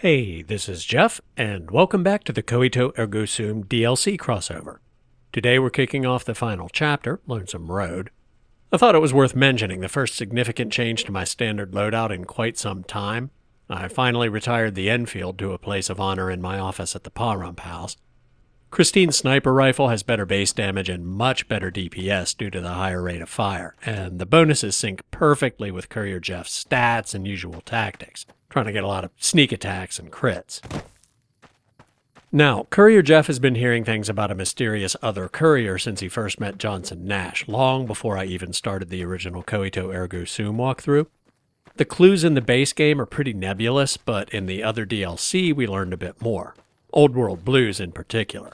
Hey, this is Jeff, and welcome back to the Koito Ergo Sum DLC crossover. Today we're kicking off the final chapter, Lonesome Road. I thought it was worth mentioning the first significant change to my standard loadout in quite some time. I finally retired the Enfield to a place of honor in my office at the Pahrump House. Christine's sniper rifle has better base damage and much better DPS due to the higher rate of fire, and the bonuses sync perfectly with Courier Jeff's stats and usual tactics, trying to get a lot of sneak attacks and crits. Now, Courier Jeff has been hearing things about a mysterious other courier since he first met Johnson Nash, long before I even started the original Koito Ergo Sum walkthrough. The clues in the base game are pretty nebulous, but in the other DLC we learned a bit more. Old World Blues in particular.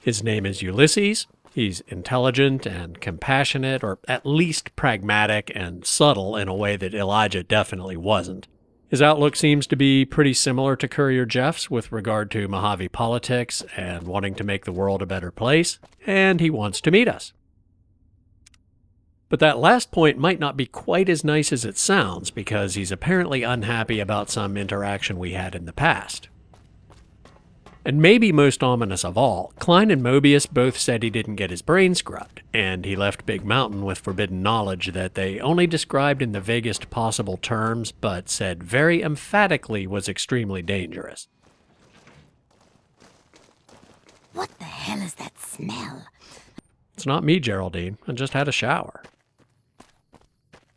His name is Ulysses. He's intelligent and compassionate, or at least pragmatic and subtle in a way that Elijah definitely wasn't. His outlook seems to be pretty similar to Courier Jeff's with regard to Mojave politics and wanting to make the world a better place, and he wants to meet us. But that last point might not be quite as nice as it sounds, because he's apparently unhappy about some interaction we had in the past. And maybe most ominous of all, Klein and Mobius both said he didn't get his brain scrubbed, and he left Big Mountain with forbidden knowledge that they only described in the vaguest possible terms, but said very emphatically was extremely dangerous. What the hell is that smell? It's not me, Geraldine. I just had a shower.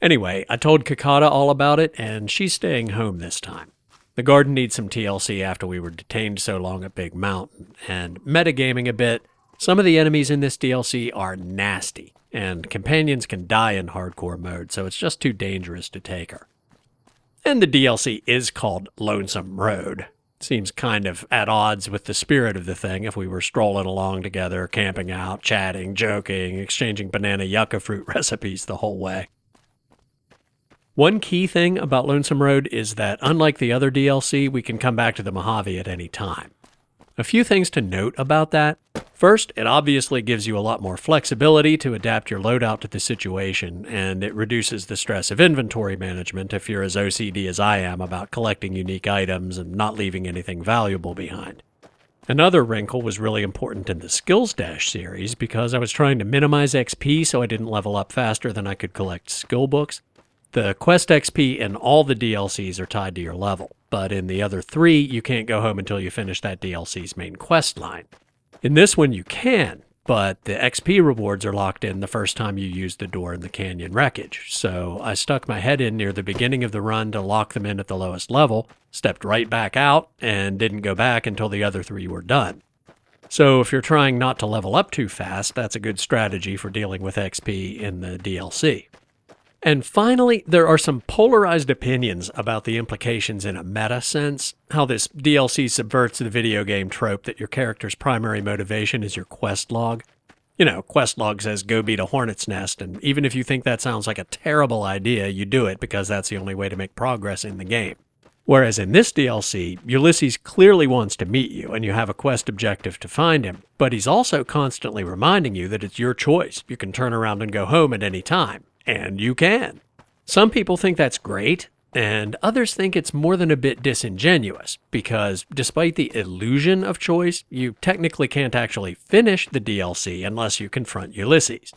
Anyway, I told Kakata all about it, and she's staying home this time. The garden needs some TLC after we were detained so long at Big Mountain, and metagaming a bit, some of the enemies in this DLC are nasty, and companions can die in hardcore mode, so it's just too dangerous to take her. And the DLC is called Lonesome Road. Seems kind of at odds with the spirit of the thing if we were strolling along together, camping out, chatting, joking, exchanging banana yucca fruit recipes the whole way. One key thing about Lonesome Road is that, unlike the other DLC, we can come back to the Mojave at any time. A few things to note about that. First, it obviously gives you a lot more flexibility to adapt your loadout to the situation, and it reduces the stress of inventory management if you're as OCD as I am about collecting unique items and not leaving anything valuable behind. Another wrinkle was really important in the Skills Dash series because I was trying to minimize XP so I didn't level up faster than I could collect skill books. The quest XP in all the DLCs are tied to your level, but in the other three, you can't go home until you finish that DLC's main quest line. In this one, you can, but the XP rewards are locked in the first time you use the door in the canyon wreckage, so I stuck my head in near the beginning of the run to lock them in at the lowest level, stepped right back out, and didn't go back until the other three were done. So if you're trying not to level up too fast, that's a good strategy for dealing with XP in the DLC. And finally, there are some polarized opinions about the implications in a meta sense, how this DLC subverts the video game trope that your character's primary motivation is your quest log. You know, quest log says go beat a hornet's nest, and even if you think that sounds like a terrible idea, you do it because that's the only way to make progress in the game. Whereas in this DLC, Ulysses clearly wants to meet you, and you have a quest objective to find him, but he's also constantly reminding you that it's your choice. You can turn around and go home at any time. And you can. Some people think that's great, and others think it's more than a bit disingenuous, because despite the illusion of choice, you technically can't actually finish the DLC unless you confront Ulysses.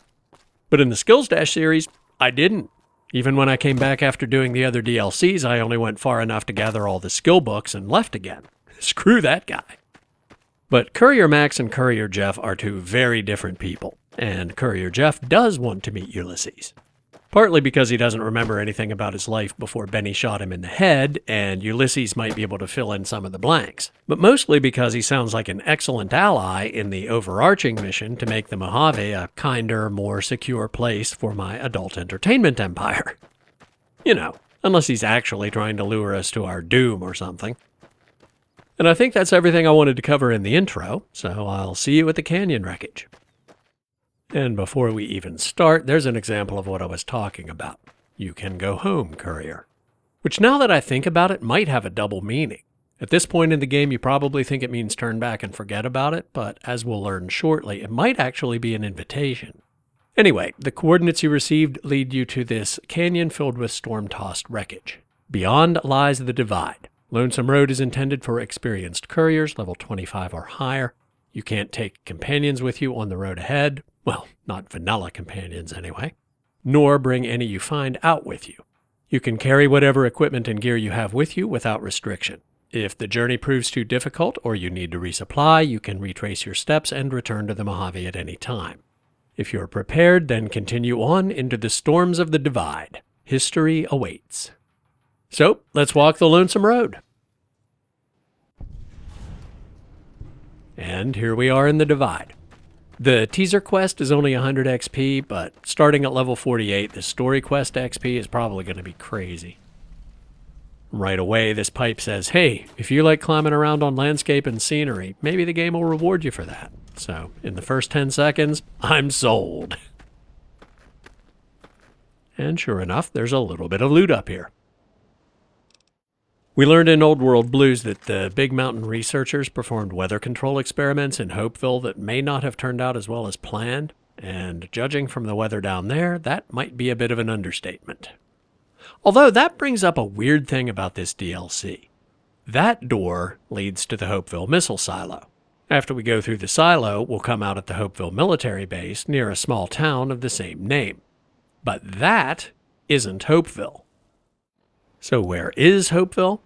But in the Skills Dash series, I didn't. Even when I came back after doing the other DLCs, I only went far enough to gather all the skill books and left again. Screw that guy. But Courier Max and Courier Jeff are two very different people, and Courier Jeff does want to meet Ulysses. Partly because he doesn't remember anything about his life before Benny shot him in the head, and Ulysses might be able to fill in some of the blanks. But mostly because he sounds like an excellent ally in the overarching mission to make the Mojave a kinder, more secure place for my adult entertainment empire. You know, unless he's actually trying to lure us to our doom or something. And I think that's everything I wanted to cover in the intro, so I'll see you at the canyon wreckage. And before we even start, there's an example of what I was talking about. You can go home, Courier. Which, now that I think about it, might have a double meaning. At this point in the game, you probably think it means turn back and forget about it, but as we'll learn shortly, it might actually be an invitation. Anyway, the coordinates you received lead you to this canyon filled with storm-tossed wreckage. Beyond lies the divide. Lonesome Road is intended for experienced couriers, level 25 or higher. You can't take companions with you on the road ahead. Well, not vanilla companions anyway. Nor bring any you find out with you. You can carry whatever equipment and gear you have with you without restriction. If the journey proves too difficult or you need to resupply, you can retrace your steps and return to the Mojave at any time. If you're prepared, then continue on into the storms of the Divide. History awaits. So, let's walk the Lonesome Road. And here we are in the Divide. The teaser quest is only 100 XP, but starting at level 48, the story quest XP is probably going to be crazy. Right away, this pipe says, hey, if you like climbing around on landscape and scenery, maybe the game will reward you for that. So, in the first 10 seconds, I'm sold. And sure enough, there's a little bit of loot up here. We learned in Old World Blues that the Big Mountain researchers performed weather control experiments in Hopeville that may not have turned out as well as planned, and judging from the weather down there, that might be a bit of an understatement. Although that brings up a weird thing about this DLC. That door leads to the Hopeville missile silo. After we go through the silo, we'll come out at the Hopeville military base near a small town of the same name. But that isn't Hopeville. So where is Hopeville?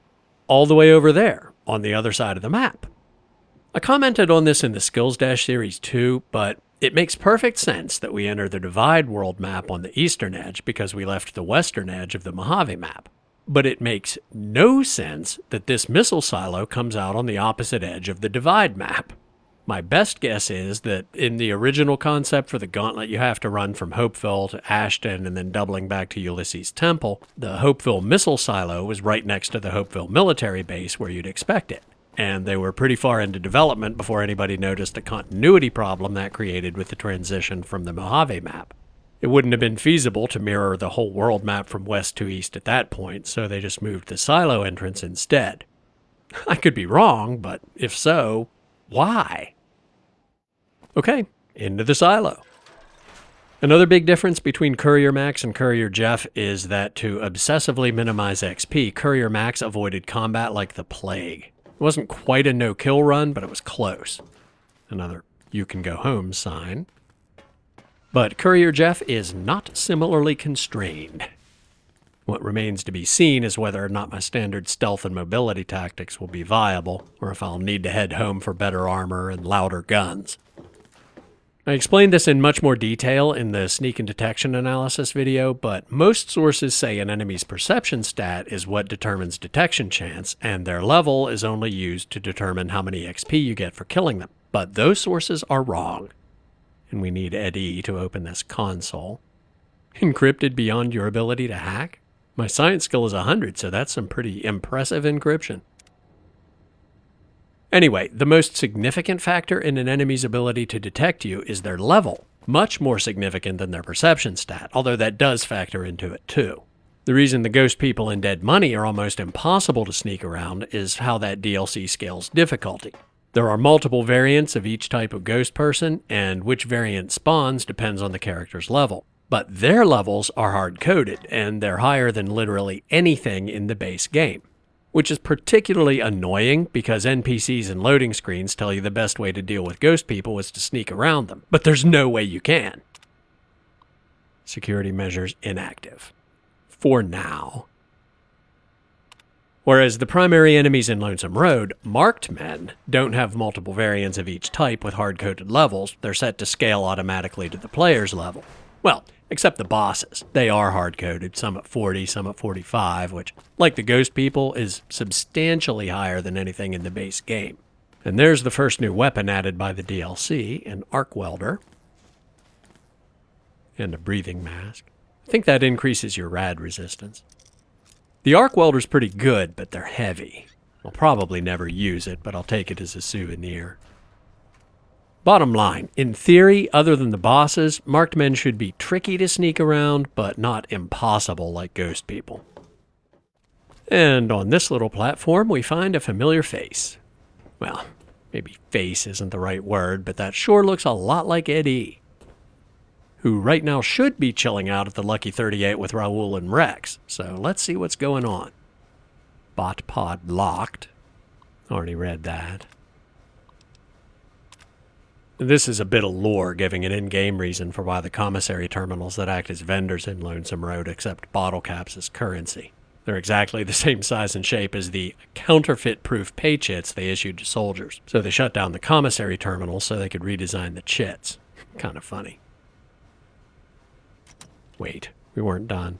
All the way over there, on the other side of the map. I commented on this in the Skills Dash Series 2, but it makes perfect sense that we enter the Divide world map on the eastern edge because we left the western edge of the Mojave map. But it makes no sense that this missile silo comes out on the opposite edge of the Divide map. My best guess is that in the original concept for the gauntlet, you have to run from Hopeville to Ashton and then doubling back to Ulysses Temple. The Hopeville missile silo was right next to the Hopeville military base where you'd expect it. And they were pretty far into development before anybody noticed the continuity problem that created with the transition from the Mojave map. It wouldn't have been feasible to mirror the whole world map from west to east at that point, so they just moved the silo entrance instead. I could be wrong, but if so, why? Okay, into the silo. Another big difference between Courier Max and Courier Jeff is that to obsessively minimize XP, Courier Max avoided combat like the plague. It wasn't quite a no-kill run, but it was close. Another you can go home sign. But Courier Jeff is not similarly constrained. What remains to be seen is whether or not my standard stealth and mobility tactics will be viable, or if I'll need to head home for better armor and louder guns. I explained this in much more detail in the sneak and detection analysis video, but most sources say an enemy's perception stat is what determines detection chance, and their level is only used to determine how many XP you get for killing them. But those sources are wrong. And we need Eddie to open this console. Encrypted beyond your ability to hack? My science skill is 100, so that's some pretty impressive encryption. Anyway, the most significant factor in an enemy's ability to detect you is their level, much more significant than their perception stat, although that does factor into it too. The reason the ghost people in Dead Money are almost impossible to sneak around is how that DLC scales difficulty. There are multiple variants of each type of ghost person, and which variant spawns depends on the character's level. But their levels are hard-coded, and they're higher than literally anything in the base game. Which is particularly annoying because NPCs and loading screens tell you the best way to deal with ghost people is to sneak around them, but there's no way you can. Security measures inactive. For now. Whereas the primary enemies in Lonesome Road, marked men, don't have multiple variants of each type with hard-coded levels. They're set to scale automatically to the player's level. Well, except the bosses. They are hard-coded, some at 40, some at 45, which, like the ghost people, is substantially higher than anything in the base game. And there's the first new weapon added by the DLC, an arc welder. And a breathing mask. I think that increases your rad resistance. The arc welder's pretty good, but they're heavy. I'll probably never use it, but I'll take it as a souvenir. Bottom line, in theory, other than the bosses, marked men should be tricky to sneak around, but not impossible like ghost people. And on this little platform, we find a familiar face. Well, maybe face isn't the right word, but that sure looks a lot like Eddie, who right now should be chilling out at the Lucky 38 with Raoul and Rex. So let's see what's going on. Bot pod locked. Already read that. This is a bit of lore, giving an in-game reason for why the commissary terminals that act as vendors in Lonesome Road accept bottle caps as currency. They're exactly the same size and shape as the counterfeit-proof pay chits they issued to soldiers. So they shut down the commissary terminals so they could redesign the chits. Kind of funny. Wait, we weren't done.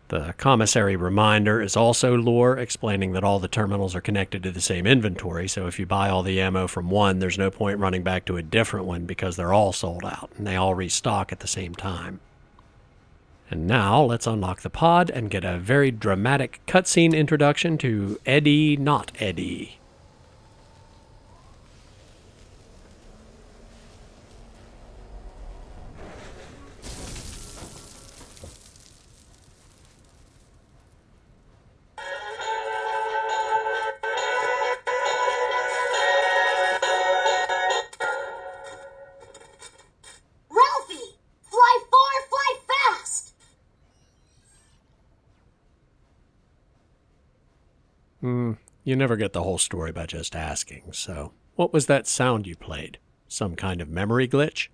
The commissary reminder is also lore, explaining that all the terminals are connected to the same inventory, so if you buy all the ammo from one, there's no point running back to a different one because they're all sold out, and they all restock at the same time. And now, let's unlock the pod and get a very dramatic cutscene introduction to Eddie Not Eddie. You never get the whole story by just asking, so what was that sound you played? Some kind of memory glitch?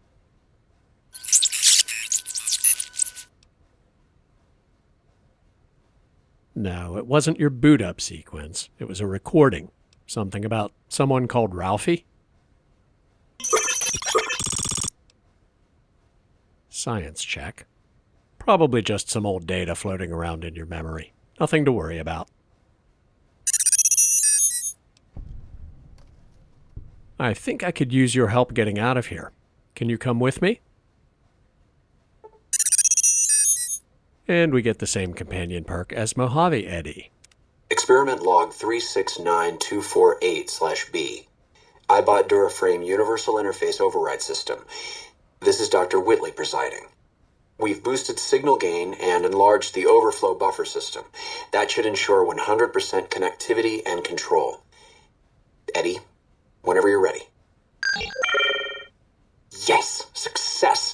No, it wasn't your boot up sequence. It was a recording. Something about someone called Ralphie? Science check. Probably just some old data floating around in your memory. Nothing to worry about. I think I could use your help getting out of here. Can you come with me? And we get the same companion perk as Mojave Eddie. Experiment log 369248/B. iBot Duraframe Universal Interface Override System. This is Dr. Whitley presiding. We've boosted signal gain and enlarged the overflow buffer system. That should ensure 100% connectivity and control. Eddie, whenever you're ready. Yes! Success!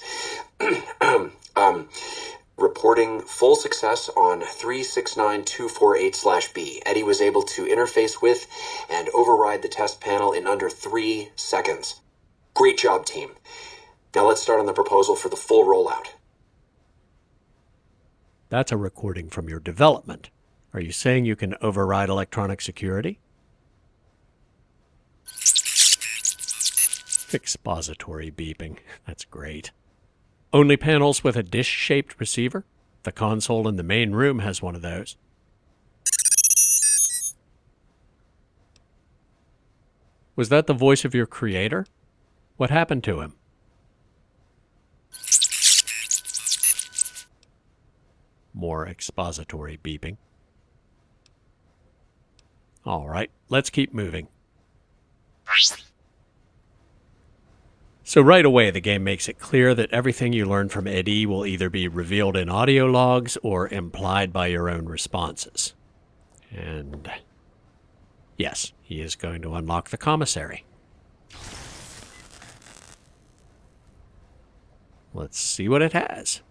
Reporting full success on 369248/B. Eddie was able to interface with and override the test panel in under 3 seconds. Great job, team. Now let's start on the proposal for the full rollout. That's a recording from your development. Are you saying you can override electronic security? Expository beeping. That's great. Only panels with a dish-shaped receiver? The console in the main room has one of those. Was that the voice of your creator? What happened to him? More expository beeping. All right, let's keep moving. So right away, the game makes it clear that everything you learn from Eddie will either be revealed in audio logs or implied by your own responses. And yes, he is going to unlock the commissary. Let's see what it has.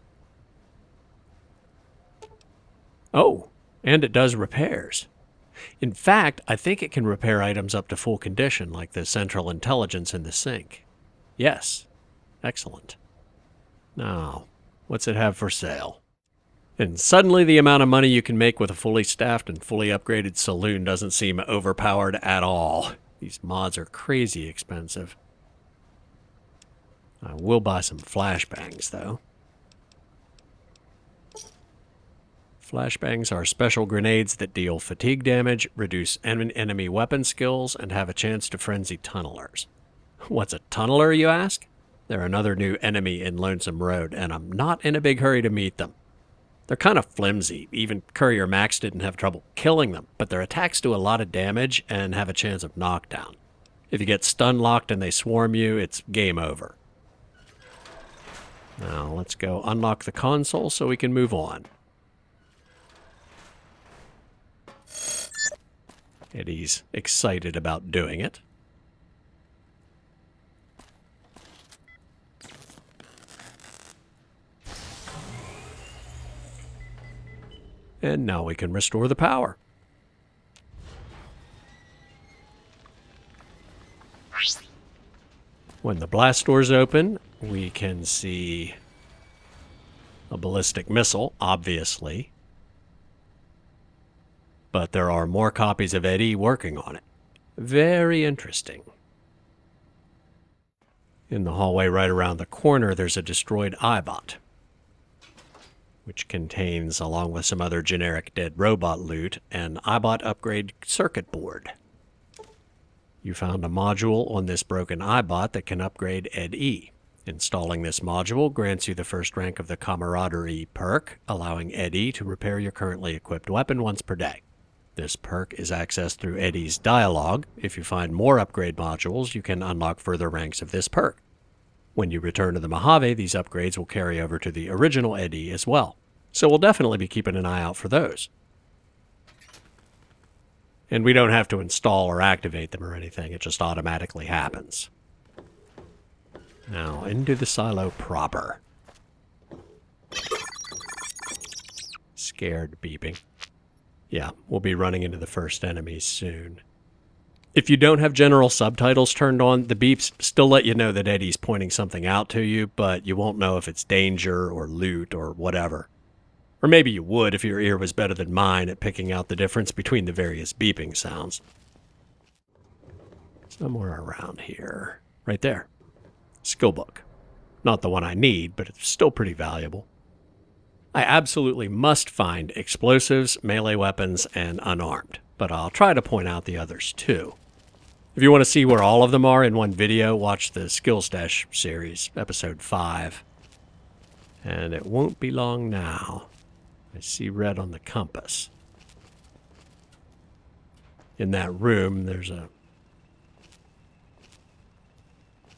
Oh, and it does repairs. In fact, I think it can repair items up to full condition, like the central intelligence in the sink. Yes. Excellent. Now, what's it have for sale? And suddenly the amount of money you can make with a fully staffed and fully upgraded saloon doesn't seem overpowered at all. These mods are crazy expensive. I will buy some flashbangs, though. Flashbangs are special grenades that deal fatigue damage, reduce enemy weapon skills, and have a chance to frenzy tunnelers. What's a tunneler, you ask? They're another new enemy in Lonesome Road, and I'm not in a big hurry to meet them. They're kind of flimsy. Even Courier Max didn't have trouble killing them, but their attacks do a lot of damage and have a chance of knockdown. If you get stun locked and they swarm you, it's game over. Now, let's go unlock the console so we can move on. Eddie's excited about doing it. And now we can restore the power. When the blast doors open, we can see a ballistic missile, obviously. But there are more copies of Eddie working on it. Very interesting. In the hallway right around the corner, there's a destroyed Eyebot, which contains, along with some other generic dead robot loot, an Eyebot upgrade circuit board. You found a module on this broken Eyebot that can upgrade Ed-E. Installing this module grants you the first rank of the Camaraderie perk, allowing Ed-E to repair your currently equipped weapon once per day. This perk is accessed through Ed-E's dialogue. If you find more upgrade modules, you can unlock further ranks of this perk. When you return to the Mojave, these upgrades will carry over to the original Ed-E as well. So we'll definitely be keeping an eye out for those. And we don't have to install or activate them or anything, it just automatically happens. Now, into the silo proper. Scared beeping. Yeah, we'll be running into the first enemies soon. If you don't have general subtitles turned on, the beeps still let you know that Eddie's pointing something out to you, but you won't know if it's danger or loot or whatever. Or maybe you would if your ear was better than mine at picking out the difference between the various beeping sounds. Somewhere around here. Right there. Skill book. Not the one I need, but it's still pretty valuable. I absolutely must find explosives, melee weapons, and unarmed, but I'll try to point out the others too. If you want to see where all of them are in one video, watch the Skill Stash series, episode 5. And it won't be long now. I see red on the compass. In that room, there's a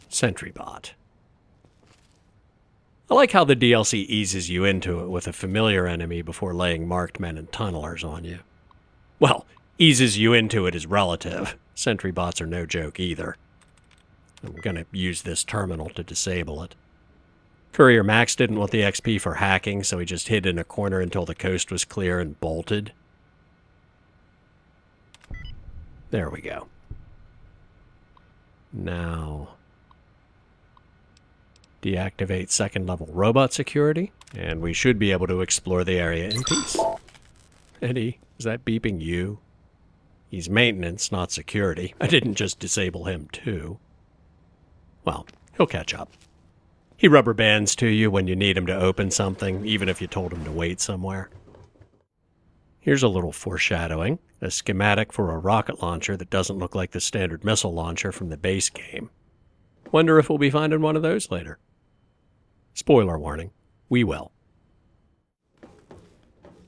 sentry bot. I like how the DLC eases you into it with a familiar enemy before laying marked men and tunnelers on you. Well, eases you into it is relative. Sentry bots are no joke either. I'm going to use this terminal to disable it. Courier Max didn't want the XP for hacking, so he just hid in a corner until the coast was clear and bolted. There we go. Now, deactivate second level robot security, and we should be able to explore the area in peace. Eddie, is that beeping you? He's maintenance, not security. I didn't just disable him too. Well, he'll catch up. He rubber bands to you when you need him to open something, even if you told him to wait somewhere. Here's a little foreshadowing, a schematic for a rocket launcher that doesn't look like the standard missile launcher from the base game. Wonder if we'll be finding one of those later. Spoiler warning, we will.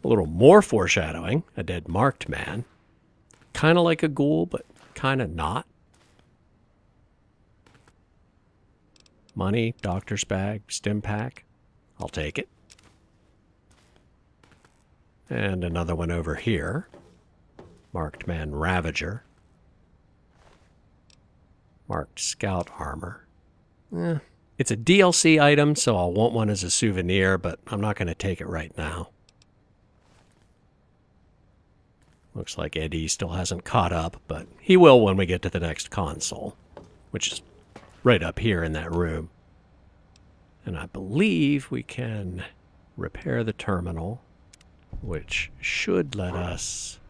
A little more foreshadowing, a dead marked man. Kind of like a ghoul, but kind of not. Money, doctor's bag, stim pack. I'll take it. And another one over here. Marked man Ravager. Marked scout armor. It's a DLC item, so I'll want one as a souvenir, but I'm not going to take it right now. Looks like Eddie still hasn't caught up, but he will when we get to the next console, which is right up here in that room. And I believe we can repair the terminal, which should let us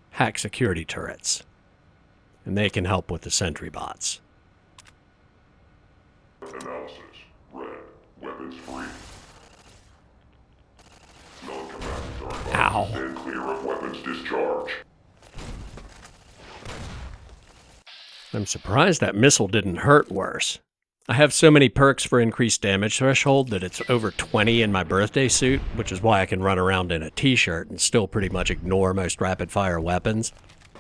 hack security turrets. And they can help with the sentry bots. Analysis. Red. Weapons free. Non-combatants are Ow. advised to stand clear of weapons discharge. I'm surprised that missile didn't hurt worse. I have so many perks for increased damage threshold that it's over 20 in my birthday suit, which is why I can run around in a t-shirt and still pretty much ignore most rapid-fire weapons.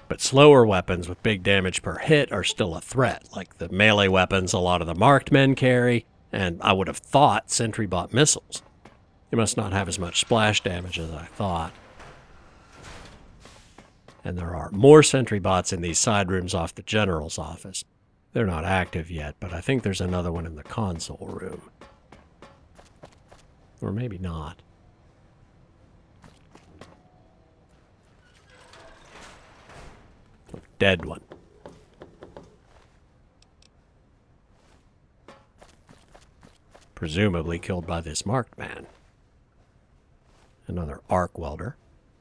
But slower weapons with big damage per hit are still a threat, like the melee weapons a lot of the marked men carry, and I would have thought sentry bot missiles. They must not have as much splash damage as I thought. And there are more sentry bots in these side rooms off the general's office. They're not active yet, but I think there's another one in the console room. Or maybe not. dead one. Presumably killed by this marked man. Another arc welder.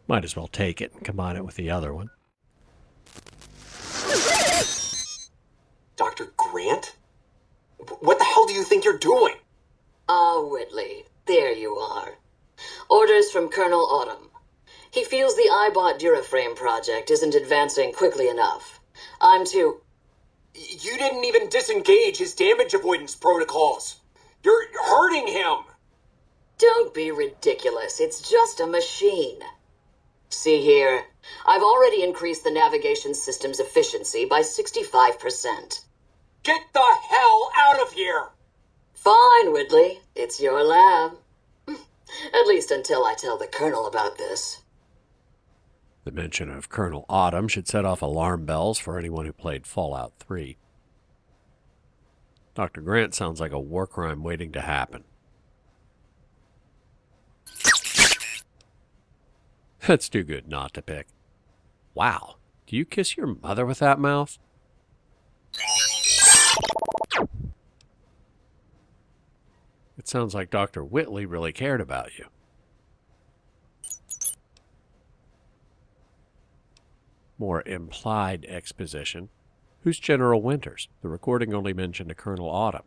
Might as well take it and combine it with the other one. Dr. Grant? What the hell do you think you're doing? Ah, Whitley, there you are. Orders from Colonel Autumn. He feels the iBot Duraframe project isn't advancing quickly enough. I'm to... You didn't even disengage his damage avoidance protocols. You're hurting him. Don't be ridiculous. It's just a machine. See here. I've already increased the navigation system's efficiency by 65%. Get the hell out of here! Fine, Whitley. It's your lab. At least until I tell the Colonel about this. The mention of Colonel Autumn should set off alarm bells for anyone who played Fallout 3. Dr. Grant sounds like a war crime waiting to happen. That's too good not to pick. Wow, do you kiss your mother with that mouth? It sounds like Dr. Whitley really cared about you. More implied exposition. Who's General Winters? The recording only mentioned a Colonel Autumn.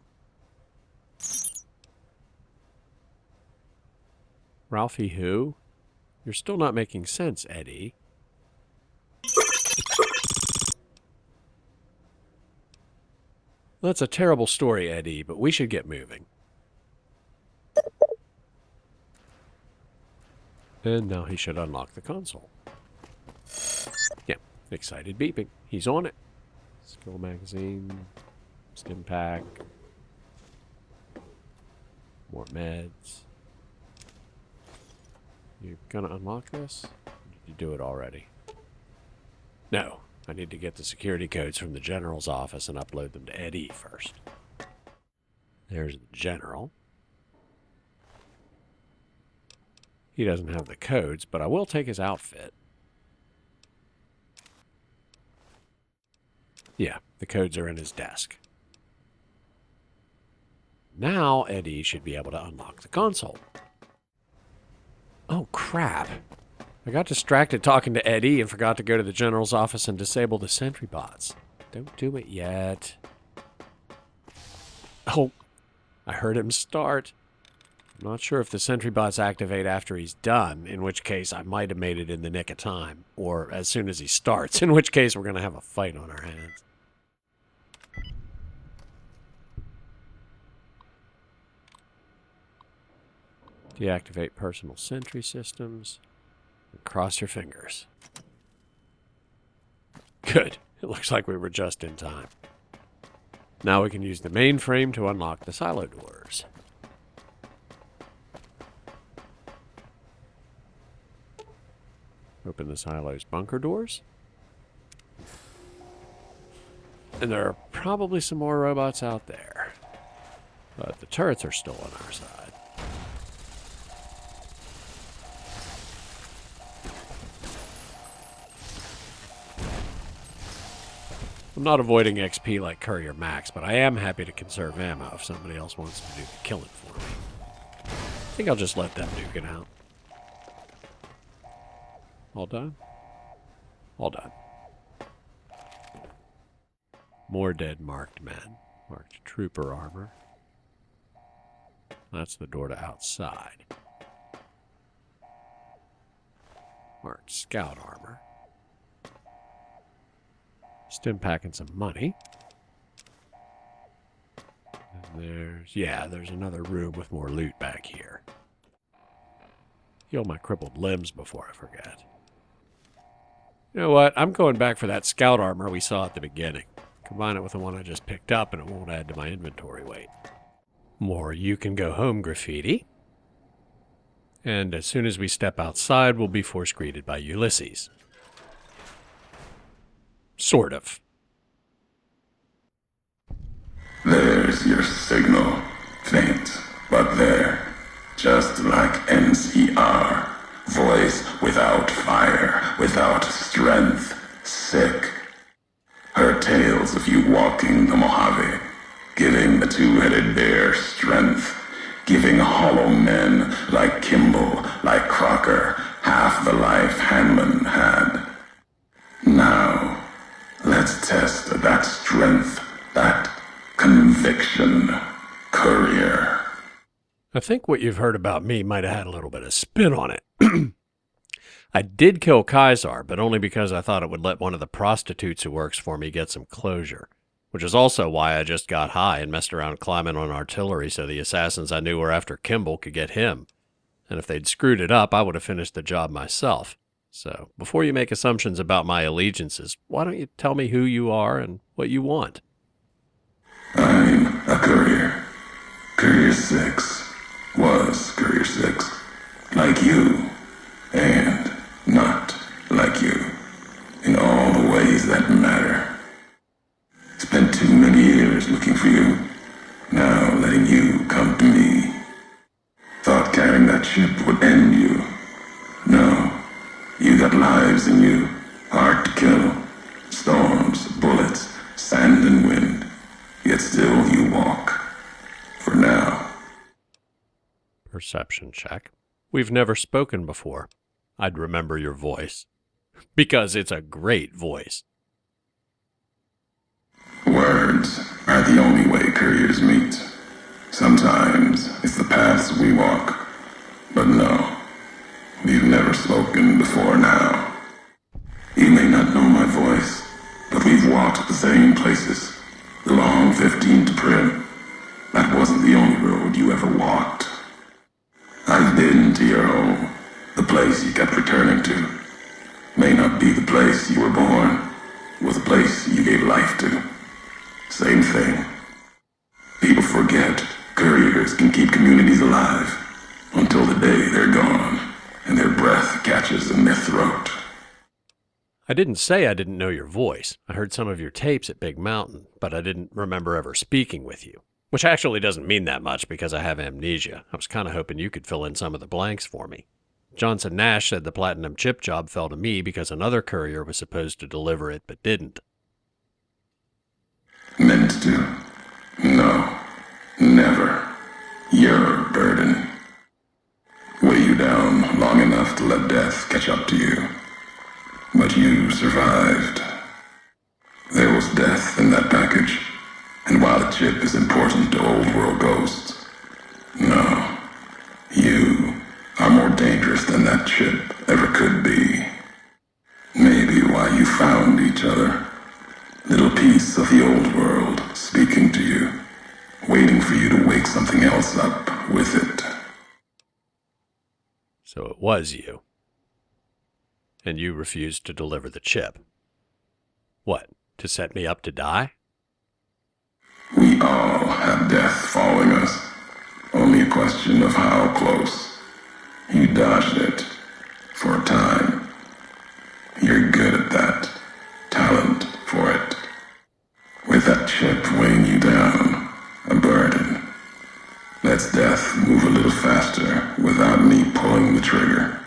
Ralphie who? You're still not making sense, Eddie. That's a terrible story, Eddie, but we should get moving. And now he should unlock the console. Yeah, excited beeping. He's on it. Skill magazine, stim pack, more meds. You gonna unlock this? Or did you do it already? No, I need to get the security codes from the General's office and upload them to Eddie first. There's the General. He doesn't have the codes, but I will take his outfit. Yeah, the codes are in his desk. Now Eddie should be able to unlock the console. Oh, crap. I got distracted talking to Eddie and forgot to go to the General's office and disable the sentry bots. Don't do it yet. Oh, I heard him start. I'm not sure if the sentry bots activate after he's done, in which case I might have made it in the nick of time, or as soon as he starts, in which case we're going to have a fight on our hands. Deactivate personal sentry systems. And cross your fingers. Good. It looks like we were just in time. Now we can use the mainframe to unlock the silo doors. Open the silo's bunker doors. And there are probably some more robots out there. But the turrets are still on our side. I'm not avoiding XP like Courier Max, but I am happy to conserve ammo if somebody else wants to do the killing for me. I think I'll just let them duke it out. All done? All done. More dead marked men. Marked trooper armor. That's the door to outside. Marked scout armor. Stim packing some money. And there's another room with more loot back here. Heal my crippled limbs before I forget. You know what? I'm going back for that scout armor we saw at the beginning. Combine it with the one I just picked up and it won't add to my inventory weight. More you can go home graffiti. And as soon as we step outside, we'll be force greeted by Ulysses. Sort of. There's your signal. Faint, but there. Just like NCR. Voice without fire, without strength. Sick. tales of you walking the Mojave, giving the two-headed bear strength, giving hollow men like Kimball, like Crocker, half the life Hanlon had. Now, let's test that strength, that conviction, Courier. I think what you've heard about me might have had a little bit of spin on it. I did kill Kaisar, but only because I thought it would let one of the prostitutes who works for me get some closure, which is also why I just got high and messed around climbing on artillery so the assassins I knew were after Kimball could get him. And if they'd screwed it up, I would have finished the job myself. So, before you make assumptions about my allegiances, why don't you tell me who you are and what you want? I'm a courier. Courier 6 was Courier 6. Like you, and not like you. In all the ways that matter. Spent too many years looking for you. Now letting you come to me. Thought carrying that ship would end you. No. You got lives in you. Heart to kill. Storms, bullets, sand and wind. Yet still you walk. For now. Perception check. We've never spoken before. I'd remember your voice. Because it's a great voice. Words are the only way couriers meet. Sometimes it's the paths we walk. But no, we've never spoken before now. You may not know my voice, but we've walked the same places. The long 15 to Prim. That wasn't the only road you ever walked. I've been to your home, the place you kept returning to. May not be the place you were born, was the place you gave life to. Same thing. People forget couriers can keep communities alive until the day they're gone and their breath catches in their throat. I didn't say I didn't know your voice. I heard some of your tapes at Big Mountain, but I didn't remember ever speaking with you. Which actually doesn't mean that much because I have amnesia. I was kind of hoping you could fill in some of the blanks for me. Johnson Nash said the platinum chip job fell to me because another courier was supposed to deliver it but didn't. Meant to? No. Never. You're a burden. Weigh you down long enough to let death catch up to you. But you survived. There was death in that package. And while the chip is important to old world ghosts, no, you are more dangerous than that chip ever could be. Maybe why you found each other. Little piece of the old world speaking to you, waiting for you to wake something else up with it. So it was you. And you refused to deliver the chip. What, to set me up to die? We all have death following us. Only a question of how close. You dodged it. For a time. You're good at that. Talent for it. With that chip weighing you down. A burden. Let's death move a little faster without me pulling the trigger.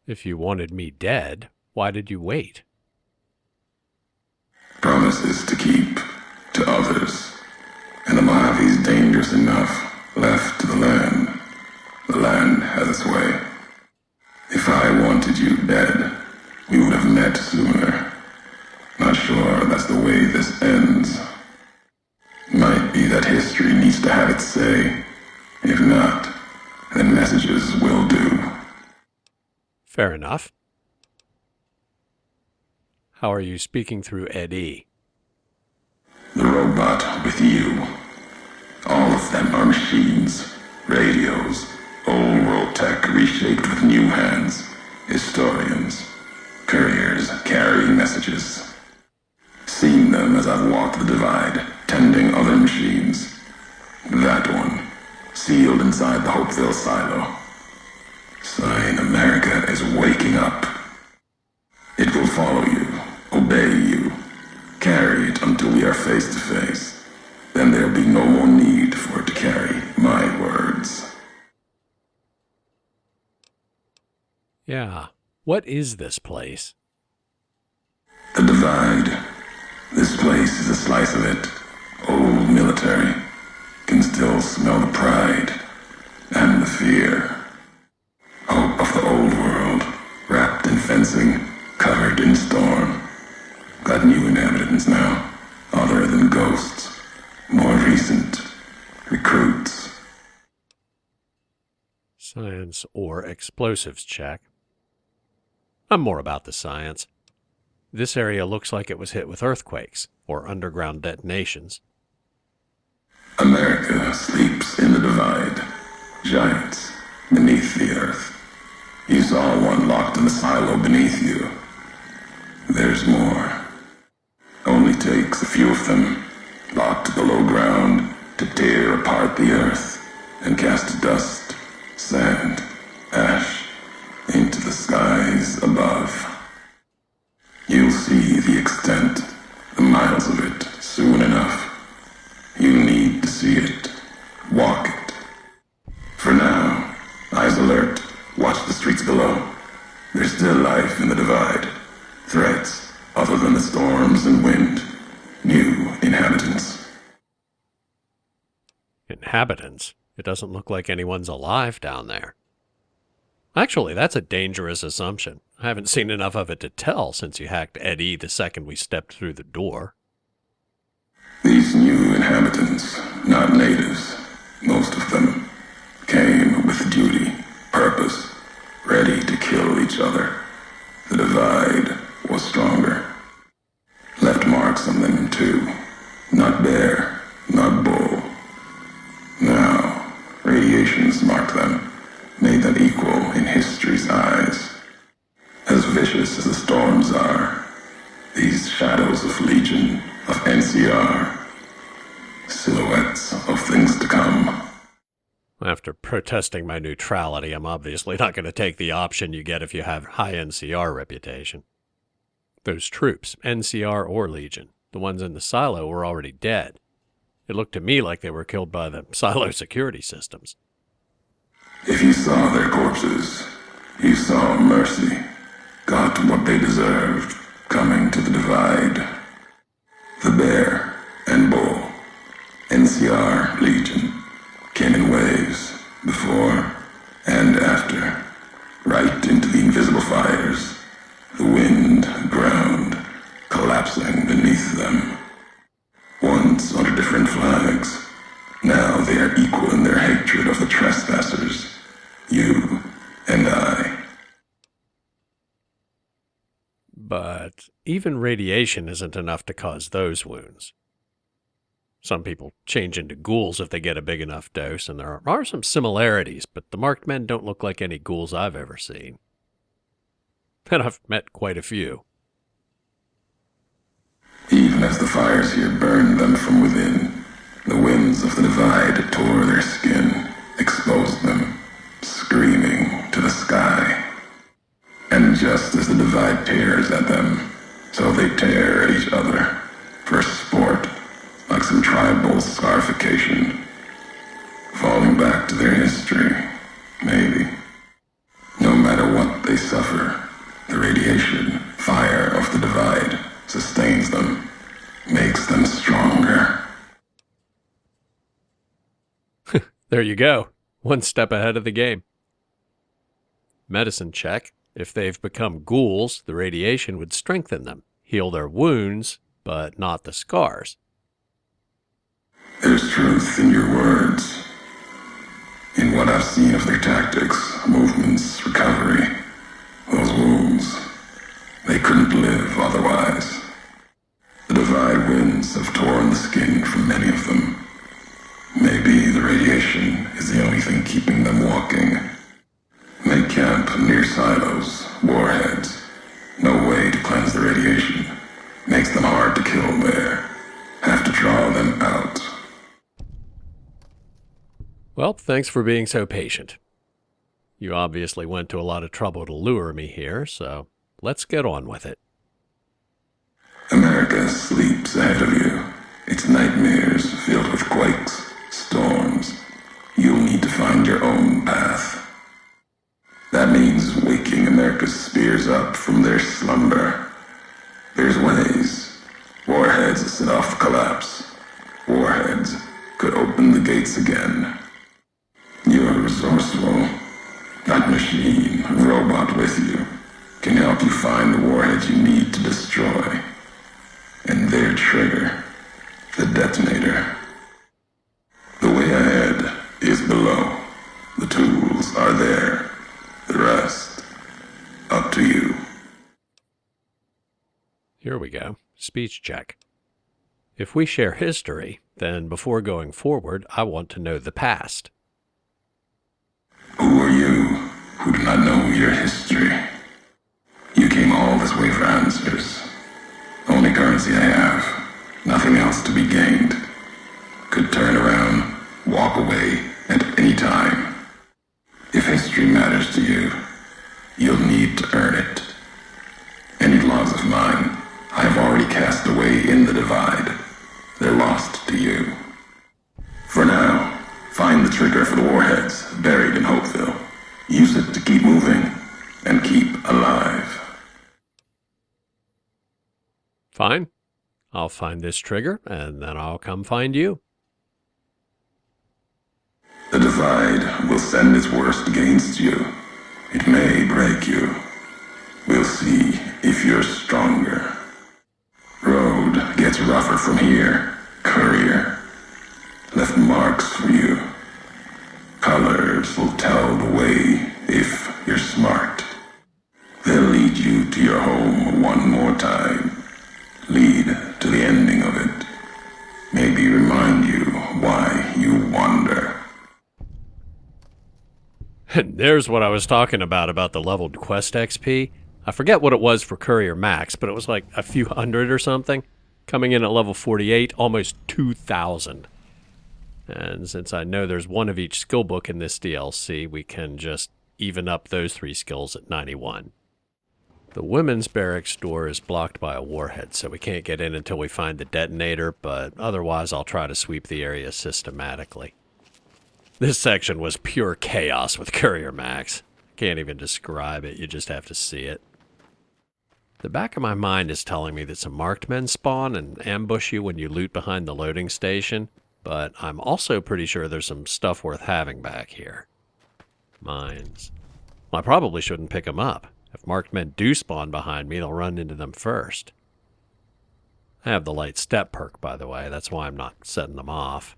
If you wanted me dead, why did you wait? Promises to keep to others. And the Mojave's dangerous enough left to the land. The land has its way. If I wanted you dead, we would have met sooner. Not sure that's the way this ends. Might be that history needs to have its say. If not, then messages will do. Fair enough. How are you speaking through Eddie? The robot with you. All of them are machines, radios, old world tech reshaped with new hands, historians, couriers carrying messages. Seen them as I've walked the divide, tending other machines. That one, sealed inside the Hopeville silo. Sign America is waking up. It will follow you, obey you, carry it until we are face to face. Then there'll be no more need for it to carry my words. Yeah. What is this place? The Divide. This place is a slice of it. Old military. Can still smell the pride and the fear. Hope of the old world, wrapped in fencing, covered in storm. Got new inhabitants now, other than ghosts. More recent. Recruits. Science or explosives check. I'm more about the science. This area looks like it was hit with earthquakes or underground detonations. America sleeps in the Divide. Giants beneath the earth. You saw one locked in the silo beneath you. There's more. Only takes a few of them, locked below ground, to tear apart the earth and cast dust, sand, ash into the skies above. You'll see the extent, the miles of it, soon enough. You need to see it. Walk it. For now, eyes alert. Watch the streets below. There's still life in the Divide. Threats, other than the storms and wind. New inhabitants. Inhabitants? It doesn't look like anyone's alive down there. Actually, that's a dangerous assumption. I haven't seen enough of it to tell since you hacked Eddie the second we stepped through the door. These new inhabitants, not natives, most of them, came with duty, purpose, ready to kill each other. The Divide was stronger. Left marks on them too. Not bear, not bull. Now, radiations marked them, made them equal in history's eyes. As vicious as the storms are, these shadows of Legion, of NCR, silhouettes of things to come. After protesting my neutrality, I'm obviously not going to take the option you get if you have high NCR reputation. Those troops, NCR or Legion, the ones in the silo were already dead. It looked to me like they were killed by the silo security systems. If you saw their corpses, you saw mercy. Got what they deserved, coming to the Divide. The bear and bull, NCR, Legion, came in waves, before and after, right into the invisible fires. The wind, ground, collapsing beneath them. Once under different flags, now they are equal in their hatred of the trespassers. You and I. But even radiation isn't enough to cause those wounds. Some people change into ghouls if they get a big enough dose, and there are some similarities, but the marked men don't look like any ghouls I've ever seen. And I've met quite a few. Even as the fires here burned them from within, the winds of the Divide tore their skin, exposed them, screaming to the sky. And just as the Divide tears at them, so they tear at each other, for sport, like some tribal scarification. Falling back to their history, maybe. No matter what they suffer, the radiation, fire of the Divide sustains them, makes them stronger. There you go. One step ahead of the game. Medicine check. If they've become ghouls, the radiation would strengthen them, heal their wounds, but not the scars. There's truth in your words. In what I've seen of their tactics, movements, recovery, those wounds, they couldn't live otherwise. The Divide winds have torn the skin from many of them. Maybe the radiation is the only thing keeping them walking. Make camp near silos, warheads. No way to cleanse the radiation. Makes them hard to kill there. Have to draw them out. Well, thanks for being so patient. You obviously went to a lot of trouble to lure me here, so let's get on with it. America sleeps ahead of you. Its nightmares filled with quakes, storms. You'll need to find your own path. That means waking America's spears up from their slumber. There's ways. Warheads set off collapse. Warheads could open the gates again. You're resourceful. That machine, robot with you, can help you find the warheads you need to destroy. And their trigger, the detonator. The way ahead is below. The tools are there. The rest, up to you. Here we go. Speech check. If we share history, then before going forward, I want to know the past. Who are you who do not know your history? You came all this way for answers. Only currency I have. Nothing else to be gained. Could turn around, walk away at any time. If history matters to you, you'll need to earn it. Any laws of mine I have already cast away in the divide. They're lost to you. For now, find the trigger for the warheads buried in Hopeville. Use it to keep moving and keep alive. Fine. I'll find this trigger, and then I'll come find you. The divide will send its worst against you. It may break you. We'll see if you're stronger. Road gets rougher from here. Courier left marks for you. Colors will tell the way if you're smart. They'll lead you to your home one more time. Lead to the ending of it. Maybe remind you why you wander. And there's what I was talking about the leveled quest XP. I forget what it was for Courier Max, but it was like a few hundred or something. Coming in at level 48, almost 2,000. And since I know there's one of each skill book in this DLC, we can just even up those 3 skills at 91. The women's barracks door is blocked by a warhead, so we can't get in until we find the detonator, but otherwise I'll try to sweep the area systematically. This section was pure chaos with Courier Max. Can't even describe it, you just have to see it. The back of my mind is telling me that some marked men spawn and ambush you when you loot behind the loading station, but I'm also pretty sure there's some stuff worth having back here. Mines. Well, I probably shouldn't pick them up. If marked men do spawn behind me, they'll run into them first. I have the light step perk, by the way. That's why I'm not setting them off.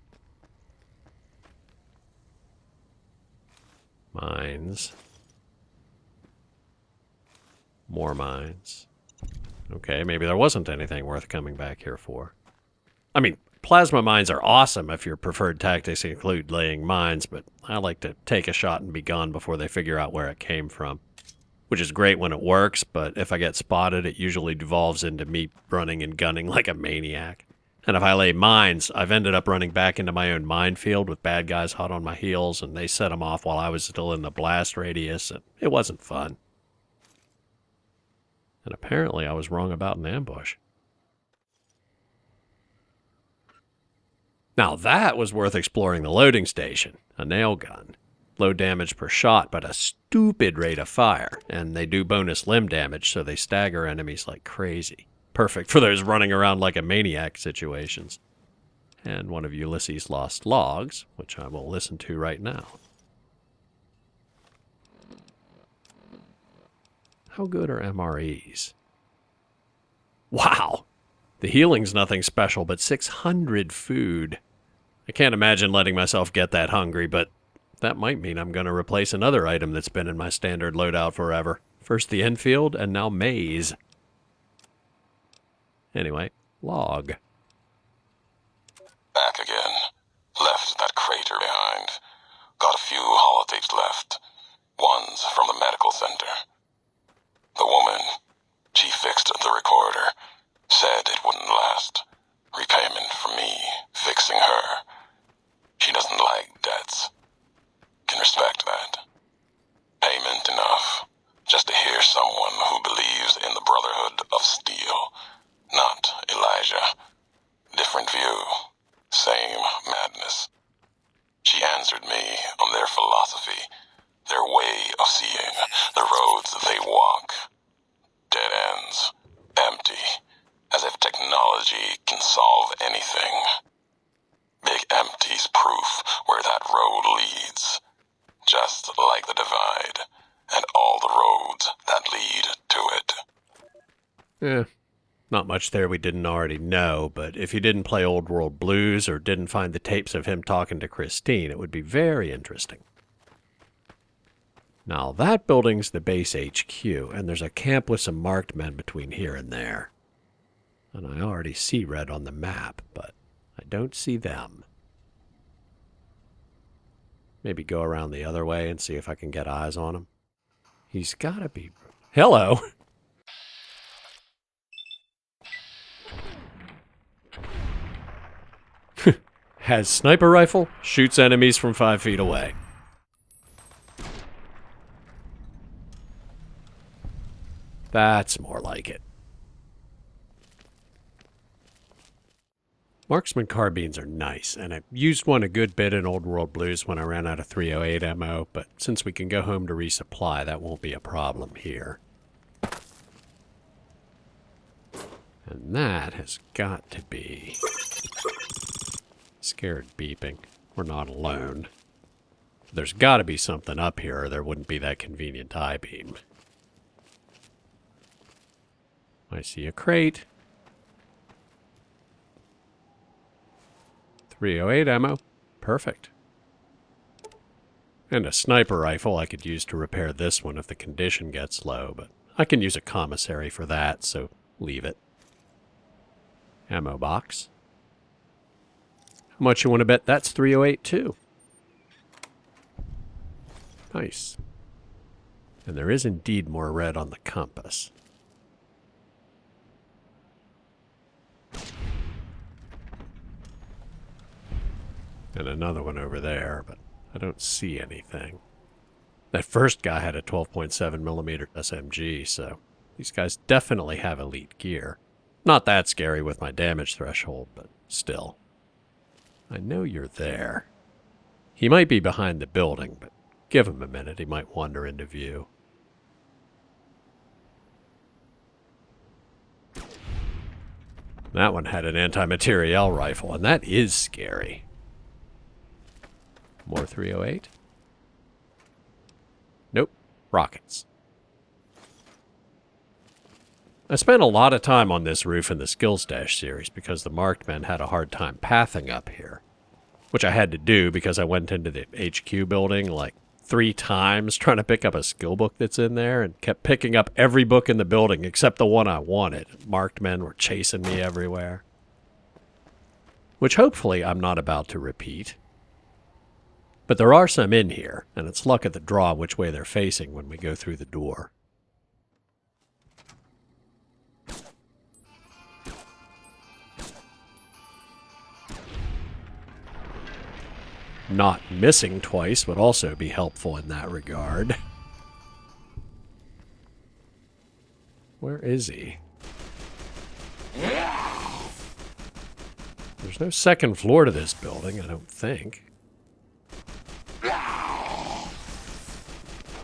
Mines. More mines. Okay, maybe there wasn't anything worth coming back here for. I mean, plasma mines are awesome if your preferred tactics include laying mines, but I like to take a shot and be gone before they figure out where it came from. Which is great when it works, but if I get spotted, it usually devolves into me running and gunning like a maniac. And if I lay mines, I've ended up running back into my own minefield with bad guys hot on my heels, and they set them off while I was still in the blast radius, and it wasn't fun. And apparently I was wrong about an ambush. Now that was worth exploring the loading station. A nail gun. Low damage per shot, but a stupid rate of fire. And they do bonus limb damage, so they stagger enemies like crazy. Perfect for those running around like a maniac situations. And one of Ulysses' lost logs, which I will listen to right now. How good are MREs? Wow! The healing's nothing special, but 600 food. I can't imagine letting myself get that hungry, but that might mean I'm going to replace another item that's been in my standard loadout forever. First the Enfield, and now Maze. Anyway, log. Back again. Left that crater behind. Got a few holotapes left. One's from the medical center. The woman, she fixed the recorder. Said it wouldn't last. Repayment for me fixing her. She doesn't like debts. Can respect that. Payment enough. Just to hear someone who believes in the Brotherhood of Steel. Not Elijah. Different view. Same madness. She answered me on their philosophy, their way of seeing, the roads they walk. Dead ends. Empty. technology can solve anything. Big Empty's proof where that road leads. Just like the Divide, and all the roads that lead to it. Not much there we didn't already know, but if you didn't play Old World Blues or didn't find the tapes of him talking to Christine, it would be very interesting. Now, that building's the base HQ, and there's a camp with some marked men between here and there. And I already see red on the map, but I don't see them. Maybe go around the other way and see if I can get eyes on him. He's gotta be... Hello! Has sniper rifle, shoots enemies from 5 feet away. That's more like it. Marksman carbines are nice, and I used one a good bit in Old World Blues when I ran out of 308 ammo, but since we can go home to resupply, that won't be a problem here. And that has got to be... Scared beeping. We're not alone. There's got to be something up here, or there wouldn't be that convenient I-beam. I see a crate. 308 ammo. Perfect. And a sniper rifle I could use to repair this one if the condition gets low, but I can use a commissary for that, so leave it. Ammo box. How much you want to bet that's 308 too? Nice. And there is indeed more red on the compass. And another one over there, but I don't see anything. That first guy had a 12.7mm SMG, so these guys definitely have elite gear. Not that scary with my damage threshold, but still. I know you're there. He might be behind the building, but give him a minute, he might wander into view. That one had an anti-materiel rifle, and that is scary. More 308? Nope. Rockets. I spent a lot of time on this roof in the Skills Dash series because the marked men had a hard time pathing up here. Which I had to do because I went into the HQ building like 3 times trying to pick up a skill book that's in there and kept picking up every book in the building except the one I wanted. Marked men were chasing me everywhere. Which hopefully I'm not about to repeat. But there are some in here, and it's luck of the draw which way they're facing when we go through the door. Not missing twice would also be helpful in that regard. Where is he? There's no second floor to this building, I don't think.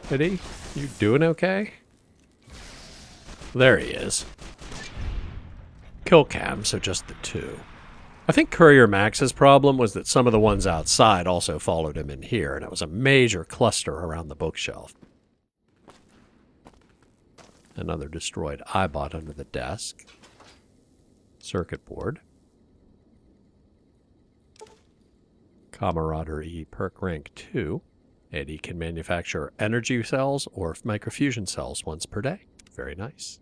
Eddie, you doing okay? There he is. Kill cam, so just the 2. I think Courier Max's problem was that some of the ones outside also followed him in here, and it was a major cluster around the bookshelf. Another destroyed iBot under the desk. Circuit board. Camaraderie perk rank 2. Eddie can manufacture energy cells or microfusion cells once per day. Very nice.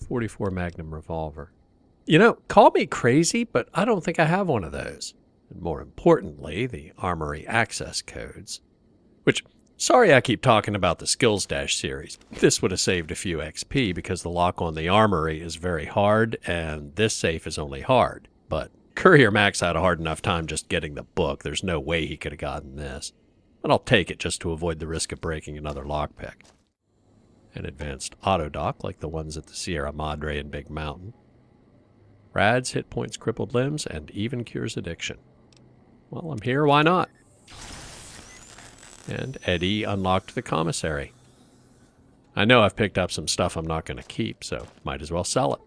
44 Magnum revolver. You know, call me crazy, but I don't think I have one of those. And more importantly, the Armory access codes. Which, sorry I keep talking about the Skills Dash series. This would have saved a few XP because the lock on the Armory is very hard, and this safe is only hard. But Courier Max had a hard enough time just getting the book. There's no way he could have gotten this. But I'll take it just to avoid the risk of breaking another lockpick. An advanced auto-dock like the ones at the Sierra Madre and Big Mountain. Rads, hit points, crippled limbs, and even cures addiction. Well, I'm here, why not? And Eddie unlocked the commissary. I know I've picked up some stuff I'm not going to keep, so might as well sell it.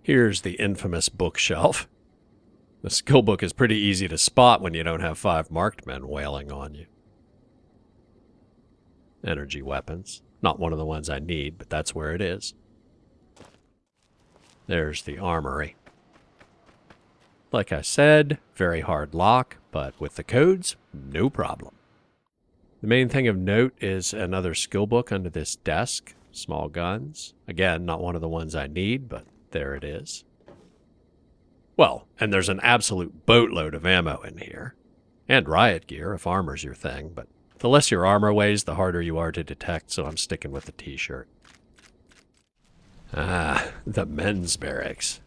Here's the infamous bookshelf. The skill book is pretty easy to spot when you don't have 5 marked men wailing on you. Energy weapons. Not one of the ones I need, but that's where it is. There's the armory. Like I said, very hard lock, but with the codes, no problem. The main thing of note is another skill book under this desk. Small guns. Again, not one of the ones I need, but there it is. Well, and there's an absolute boatload of ammo in here. And riot gear, if armor's your thing, but the less your armor weighs, the harder you are to detect, so I'm sticking with the t-shirt. Ah, the men's barracks.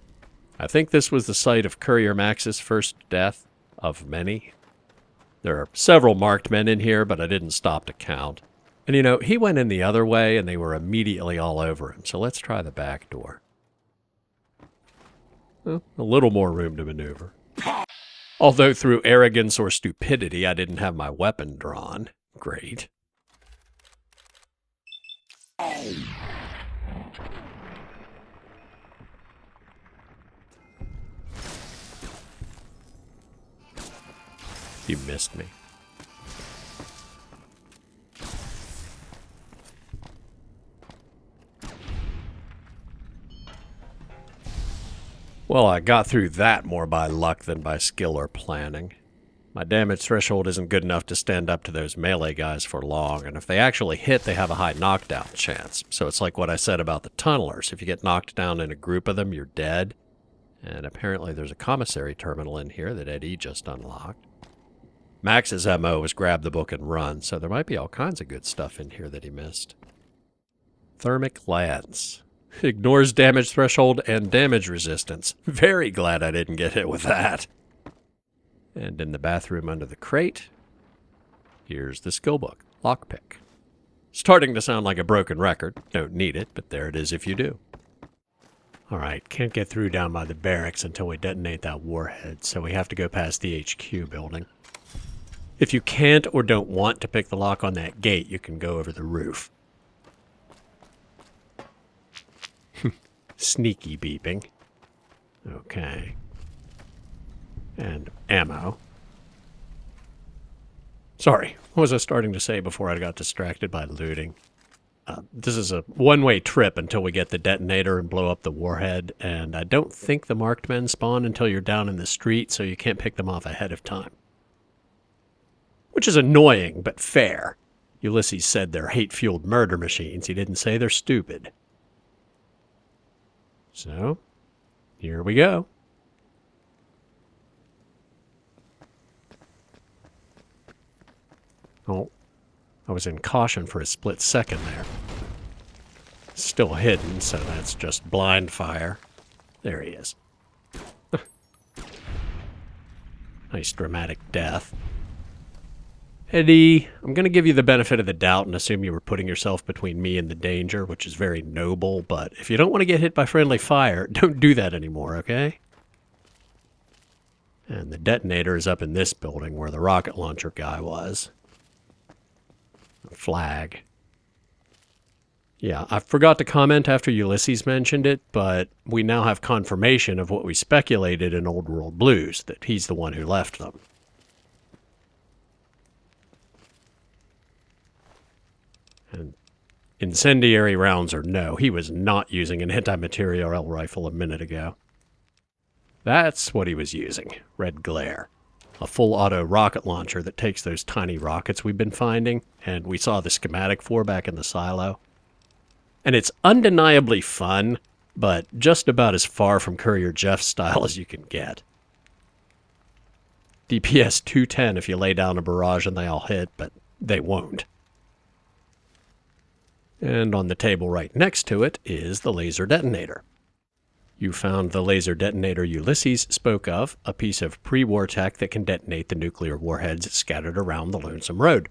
I think this was the site of Courier Max's first death, of many. There are several marked men in here, but I didn't stop to count. And you know, he went in the other way, and they were immediately all over him, so let's try the back door. Well, a little more room to maneuver. Although through arrogance or stupidity, I didn't have my weapon drawn. Great. You missed me. Well, I got through that more by luck than by skill or planning. My damage threshold isn't good enough to stand up to those melee guys for long, and if they actually hit, they have a high knockdown chance. So it's like what I said about the tunnelers. If you get knocked down in a group of them, you're dead. And apparently there's a commissary terminal in here that Eddie just unlocked. Max's MO was grab the book and run, so there might be all kinds of good stuff in here that he missed. Thermic lance. Ignores damage threshold and damage resistance. Very glad I didn't get hit with that. And in the bathroom under the crate, here's the skill book. Lockpick. Starting to sound like a broken record. Don't need it, but there it is if you do. Alright, can't get through down by the barracks until we detonate that warhead, so we have to go past the HQ building. If you can't or don't want to pick the lock on that gate, you can go over the roof. Sneaky beeping. Okay. And ammo. Sorry, what was I starting to say before I got distracted by looting? This is a one-way trip until we get the detonator and blow up the warhead, and I don't think the marked men spawn until you're down in the street, so you can't pick them off ahead of time. Which is annoying, but fair. Ulysses said they're hate-fueled murder machines. He didn't say they're stupid. So, here we go. Oh, I was in caution for a split second there. Still hidden, so that's just blind fire. There he is. Nice dramatic death. Eddie, I'm going to give you the benefit of the doubt and assume you were putting yourself between me and the danger, which is very noble, but if you don't want to get hit by friendly fire, don't do that anymore, okay? And the detonator is up in this building where the rocket launcher guy was. A flag. Yeah, I forgot to comment after Ulysses mentioned it, but we now have confirmation of what we speculated in Old World Blues, that he's the one who left them. And incendiary rounds or no, he was not using an anti-material rifle a minute ago. That's what he was using, Red Glare. A full auto rocket launcher that takes those tiny rockets we've been finding, and we saw the schematic for back in the silo. And it's undeniably fun, but just about as far from Courier Jeff's style as you can get. DPS 210 if you lay down a barrage and they all hit, but they won't. And on the table right next to it is the laser detonator. You found the laser detonator Ulysses spoke of, a piece of pre-war tech that can detonate the nuclear warheads scattered around the Lonesome Road.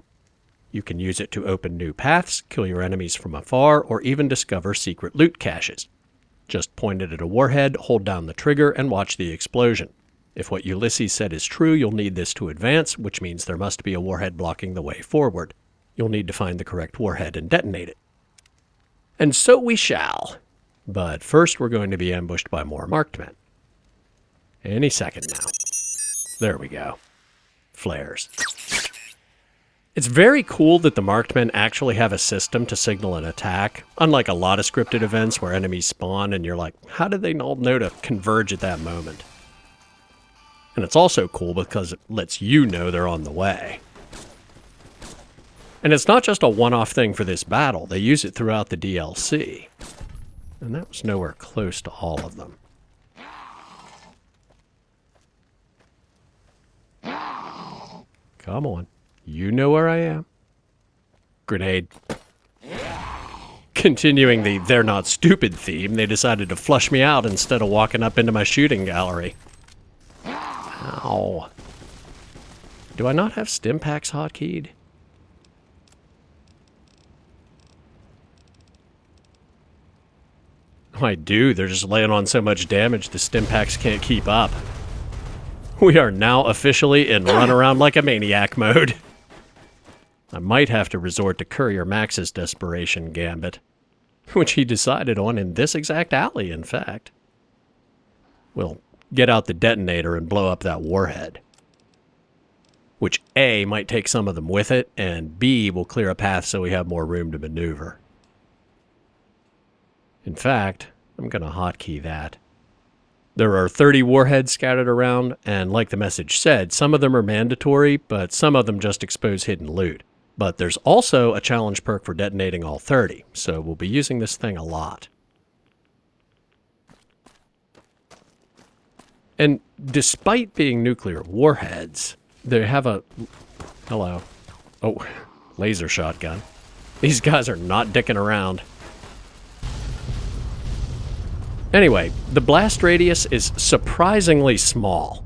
You can use it to open new paths, kill your enemies from afar, or even discover secret loot caches. Just point it at a warhead, hold down the trigger, and watch the explosion. If what Ulysses said is true, you'll need this to advance, which means there must be a warhead blocking the way forward. You'll need to find the correct warhead and detonate it. And so we shall. But first we're going to be ambushed by more marked men. Any second now. There we go. Flares. It's very cool that the marked men actually have a system to signal an attack, unlike a lot of scripted events where enemies spawn and you're like, how did they all know to converge at that moment? And it's also cool because it lets you know they're on the way. And it's not just a one-off thing for this battle, they use it throughout the DLC. And that was nowhere close to all of them. Come on. You know where I am. Grenade. Continuing the they're not stupid theme, they decided to flush me out instead of walking up into my shooting gallery. Ow. Do I not have Stimpaks hotkeyed? I do, they're just laying on so much damage the Stimpaks can't keep up. We are now officially in run around like a maniac mode. I might have to resort to Courier Max's desperation gambit, which he decided on in this exact alley, in fact. We'll get out the detonator and blow up that warhead. Which A, might take some of them with it, and B, will clear a path so we have more room to maneuver. In fact, I'm going to hotkey that. There are 30 warheads scattered around, and like the message said, some of them are mandatory, but some of them just expose hidden loot. But there's also a challenge perk for detonating all 30, so we'll be using this thing a lot. And despite being nuclear warheads, they have a... Hello. Oh, laser shotgun. These guys are not dicking around. Anyway, the blast radius is surprisingly small.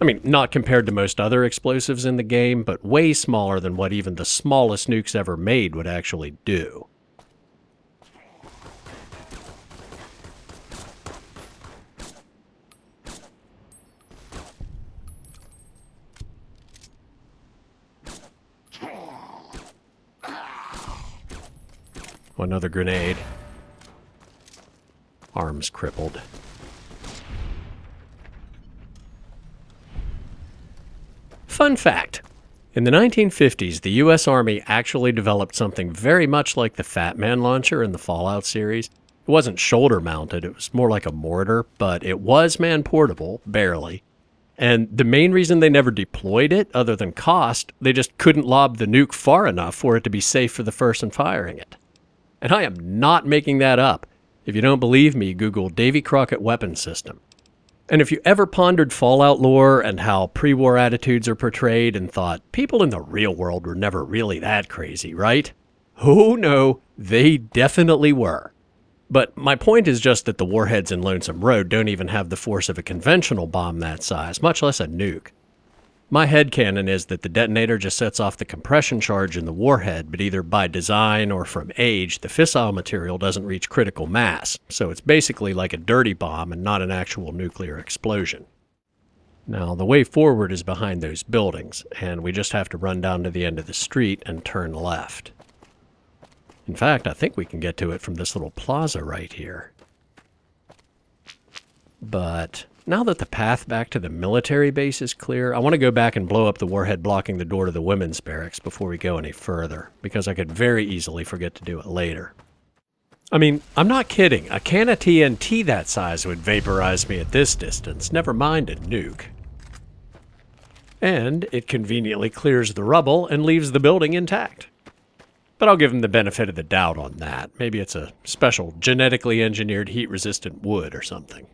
I mean, not compared to most other explosives in the game, but way smaller than what even the smallest nukes ever made would actually do. Oh, another grenade. Arms crippled. Fun fact. In the 1950s, the US Army actually developed something very much like the Fat Man launcher in the Fallout series. It wasn't shoulder-mounted, it was more like a mortar, but it was man-portable, barely. And the main reason they never deployed it, other than cost, they just couldn't lob the nuke far enough for it to be safe for the person firing it. And I am not making that up. If you don't believe me, Google Davy Crockett weapon system. And if you ever pondered Fallout lore and how pre-war attitudes are portrayed and thought, people in the real world were never really that crazy, right? Oh no, they definitely were. But my point is just that the warheads in Lonesome Road don't even have the force of a conventional bomb that size, much less a nuke. My headcanon is that the detonator just sets off the compression charge in the warhead, but either by design or from age, the fissile material doesn't reach critical mass, so it's basically like a dirty bomb and not an actual nuclear explosion. Now, the way forward is behind those buildings, and we just have to run down to the end of the street and turn left. In fact, I think we can get to it from this little plaza right here. But now that the path back to the military base is clear, I want to go back and blow up the warhead blocking the door to the women's barracks before we go any further, because I could very easily forget to do it later. I mean, I'm not kidding. A can of TNT that size would vaporize me at this distance, never mind a nuke. And it conveniently clears the rubble and leaves the building intact. But I'll give them the benefit of the doubt on that. Maybe it's a special genetically engineered heat-resistant wood or something.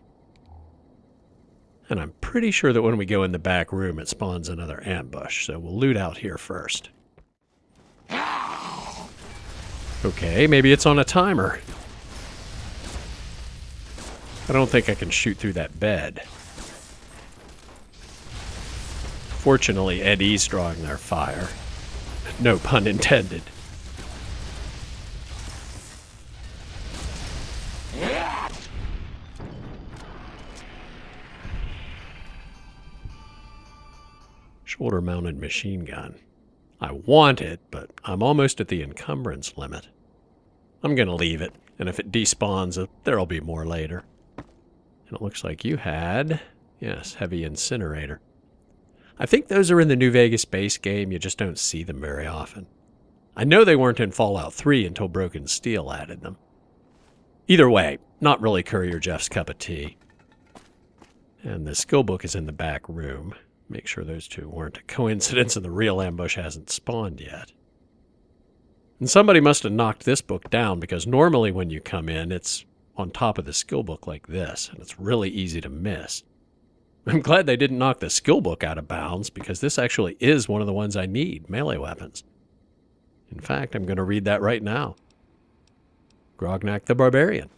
And I'm pretty sure that when we go in the back room, it spawns another ambush, so we'll loot out here first. Okay, maybe it's on a timer. I don't think I can shoot through that bed. Fortunately, Eddie's drawing their fire. No pun intended. Shoulder-mounted machine gun. I want it, but I'm almost at the encumbrance limit. I'm gonna leave it. And if it despawns, there'll be more later. And it looks like you had, yes, heavy incinerator. I think those are in the New Vegas base game, you just don't see them very often. I know they weren't in Fallout 3 until Broken Steel added them. Either way, not really Courier Jeff's cup of tea. And the skill book is in the back room. Make sure those two weren't a coincidence and the real ambush hasn't spawned yet. And somebody must have knocked this book down, because normally when you come in, it's on top of the skill book like this, and it's really easy to miss. I'm glad they didn't knock the skill book out of bounds, because this actually is one of the ones I need, melee weapons. In fact, I'm going to read that right now. Grognak the Barbarian.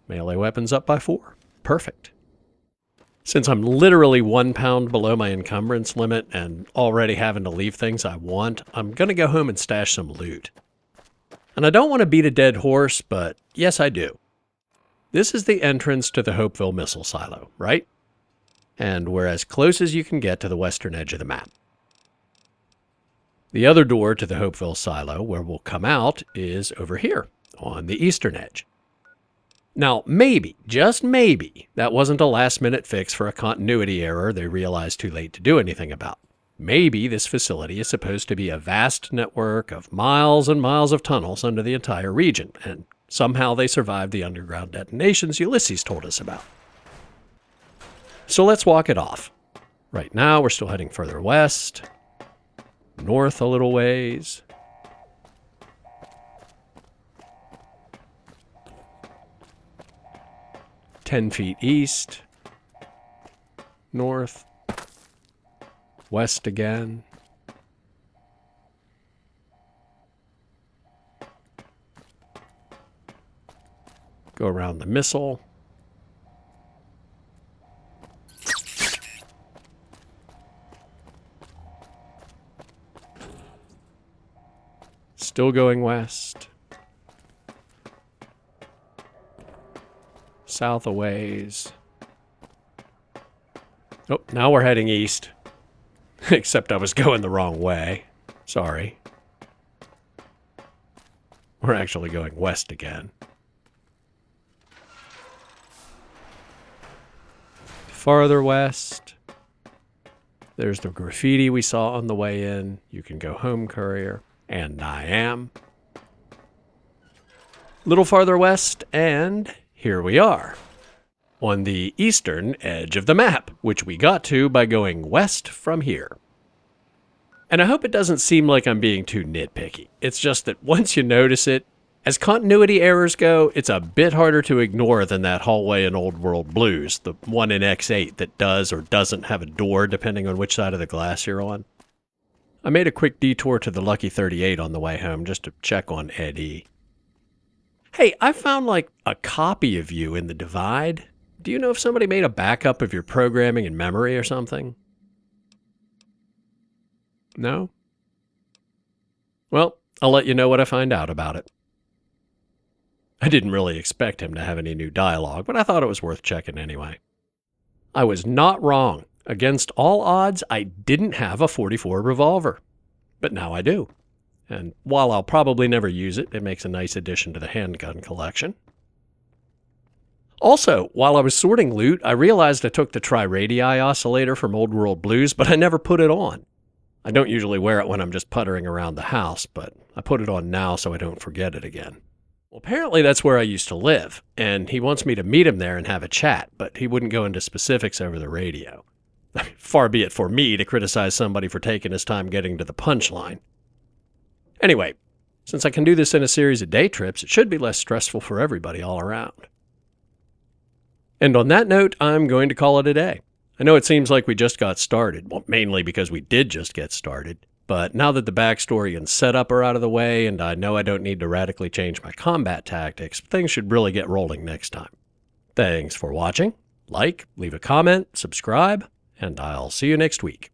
Melee weapons up by 4. Perfect. Since I'm literally 1 pound below my encumbrance limit and already having to leave things I want, I'm going to go home and stash some loot. And I don't want to beat a dead horse, but yes, I do. This is the entrance to the Hopeville missile silo, right? And we're as close as you can get to the western edge of the map. The other door to the Hopeville silo, where we'll come out, is over here, on the eastern edge. Now, maybe, just maybe, that wasn't a last-minute fix for a continuity error they realized too late to do anything about. Maybe this facility is supposed to be a vast network of miles and miles of tunnels under the entire region, and somehow they survived the underground detonations Ulysses told us about. So let's walk it off. Right now, we're still heading further west, north a little ways. "10 feet east, north, west again. Go around the missile. Still going west. South a ways. Oh, now we're heading east. Except I was going the wrong way. Sorry. We're actually going west again. Farther west. There's the graffiti we saw on the way in. You can go home, Courier. And I am. Little farther west, and here we are. On the eastern edge of the map, which we got to by going west from here. And I hope it doesn't seem like I'm being too nitpicky. It's just that once you notice it, as continuity errors go, it's a bit harder to ignore than that hallway in Old World Blues, the one in X8 that does or doesn't have a door depending on which side of the glass you're on. I made a quick detour to the Lucky 38 on the way home just to check on Eddie. Hey, I found like a copy of you in the Divide. Do you know if somebody made a backup of your programming and memory or something? No? Well, I'll let you know what I find out about it. I didn't really expect him to have any new dialogue, but I thought it was worth checking anyway. I was not wrong. Against all odds, I didn't have a .44 revolver. But now I do. And while I'll probably never use it, it makes a nice addition to the handgun collection. Also, while I was sorting loot, I realized I took the Tri-Radii oscillator from Old World Blues, but I never put it on. I don't usually wear it when I'm just puttering around the house, but I put it on now so I don't forget it again. Well, apparently that's where I used to live, and he wants me to meet him there and have a chat, but he wouldn't go into specifics over the radio. Far be it for me to criticize somebody for taking his time getting to the punchline. Anyway, since I can do this in a series of day trips, it should be less stressful for everybody all around. And on that note, I'm going to call it a day. I know it seems like we just got started, well, mainly because we did just get started, but now that the backstory and setup are out of the way, and I know I don't need to radically change my combat tactics, things should really get rolling next time. Thanks for watching. Like, leave a comment, subscribe, and I'll see you next week.